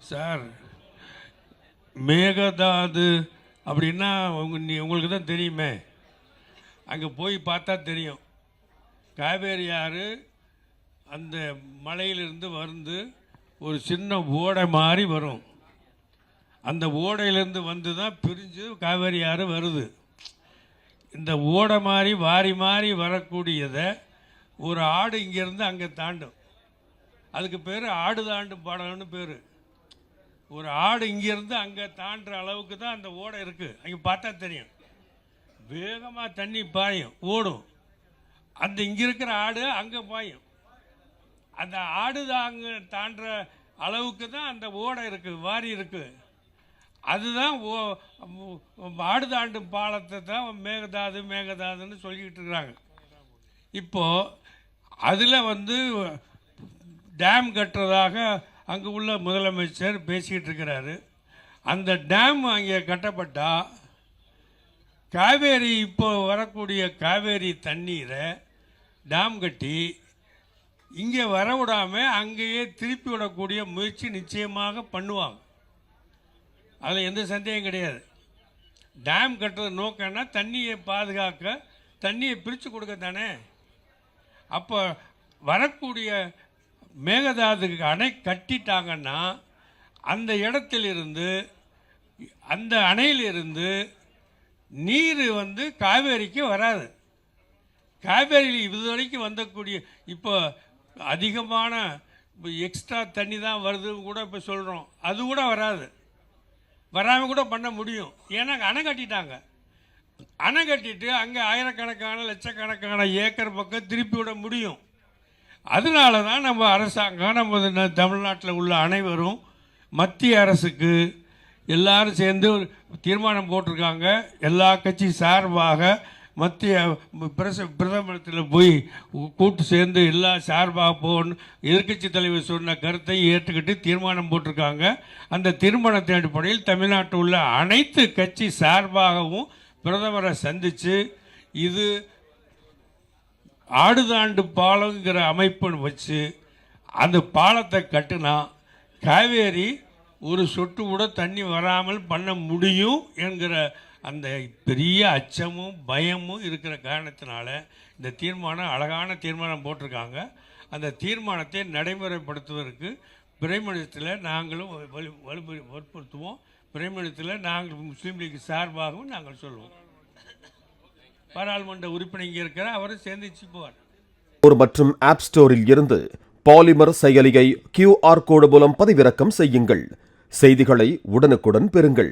Sir Mekedatu அப்படின்னா உங்களுக்கு தான் தெரியுமே, அங்கே போய் பார்த்தா தெரியும். காவேரி ஆறு அந்த மலையிலிருந்து வந்து ஒரு சின்ன ஓடை மாதிரி வரும். அந்த ஓடையிலேருந்து வந்து தான் பிரிஞ்சு காவேரி ஆறு வருது. இந்த ஓடை மாதிரி வாரி மாறி வரக்கூடியதை ஒரு ஆடு இங்கேருந்து அங்கே தாண்டும். அதுக்கு பேர் ஆடு தாண்டும் பாடம்னு பேர். ஒரு ஆடு இங்கேருந்து அங்கே தாண்டுற அளவுக்கு தான் அந்த ஓடை இருக்குது. அங்கே பார்த்தா தெரியும், வேகமாக தண்ணி பாயும், ஓடும். அந்த இங்கே இருக்கிற ஆடு அங்கே பாயும். அந்த ஆடு தான் அங்கே தாண்டுற அளவுக்கு தான் அந்த ஓடை இருக்குது, வாரி இருக்குது. அதுதான் ஆடு தாண்டும் பாலத்தை தான் மேகதாதுன்னு சொல்லிக்கிட்டு இருக்கிறாங்க. இப்போது அதில் வந்து டேம் கட்டுறதாக அங்கே உள்ள முதலமைச்சர் பேசிக்கிட்டு இருக்கிறாரு. அந்த டேம் அங்கே கட்டப்பட்டால் காவேரி இப்போ வரக்கூடிய காவேரி தண்ணீரை டேம் கட்டி இங்கே வரவிடாமல் அங்கேயே திருப்பி விடக்கூடிய முயற்சி நிச்சயமாக பண்ணுவாங்க. அதில் எந்த சந்தேகம் கிடையாது. டேம் கட்டுறது நோக்கம்னா தண்ணியை பாதுகாக்க, தண்ணியை பிரித்து கொடுக்க தானே. அப்போ வரக்கூடிய மேகதாதுக்கு அணை கட்டிட்டாங்கன்னா அந்த இடத்திலிருந்து, அந்த அணையிலிருந்து நீர் வந்து காவேரிக்கு வராது. காவேரியில் இதுவரைக்கும் வந்தக்கூடிய இப்போ அதிகமான எக்ஸ்ட்ரா தண்ணி தான் வருதுன்னு கூட இப்போ சொல்கிறோம். அது கூட வராது, வராமல் கூட பண்ண முடியும். ஏன்னா அணை கட்டிட்டாங்க. அணை கட்டிட்டு அங்கே ஆயிரக்கணக்கான லட்சக்கணக்கான ஏக்கர் பக்கம் திருப்பி விட முடியும். அதனால தான் நம்ம அரசாங்கம், நம்ம தமிழ்நாட்டில் உள்ள அனைவரும் மத்திய அரசுக்கு எல்லாரும் சேர்ந்து ஒரு தீர்மானம் போட்டிருக்காங்க. எல்லா கட்சி சார்பாக மத்திய பிரதமரத்தில் போய் கூட்டு சேர்ந்து எல்லா சார்பாக போகணும். எதிர்கட்சி தலைவர் சொன்ன கருத்தை ஏற்றுக்கிட்டு தீர்மானம் போட்டிருக்காங்க. அந்த தீர்மானத்தின் அடிப்படையில் தமிழ்நாட்டில் உள்ள அனைத்து கட்சி சார்பாகவும் பிரதமரை சந்தித்து இது ஆடுதாண்டு பாலங்கிற அமைப்பு வச்சு அந்த பாலத்தை கட்டுனா காவேரி ஒரு சொட்டு கூட தண்ணி வராமல் பண்ண முடியும் என்கிற அந்த பெரிய அச்சமும் பயமும் இருக்கிற காரணத்தினால இந்த தீர்மானம், அழகான தீர்மானம் போட்டிருக்காங்க. அந்த தீர்மானத்தை நடைமுறைப்படுத்துவதற்கு பிரைமணியத்தில் நாங்களும் வற்புறுத்துவோம். பிரைமணியத்தில் நாங்கள் முஸ்லீம் லீக் சார்பாகவும் நாங்கள் சொல்லுவோம். பாராளுமன்ற உறுப்பினர் இங்கே இருக்கிற அவரும் சேர்ந்து போவார். மற்றும் ஆப் ஸ்டோரில் இருந்து பாலிமர் செயலியை QR கோடு மூலம் பதிவிறக்கம் செய்யுங்கள். செய்திகளை உடனுக்குடன் பெறுங்கள்.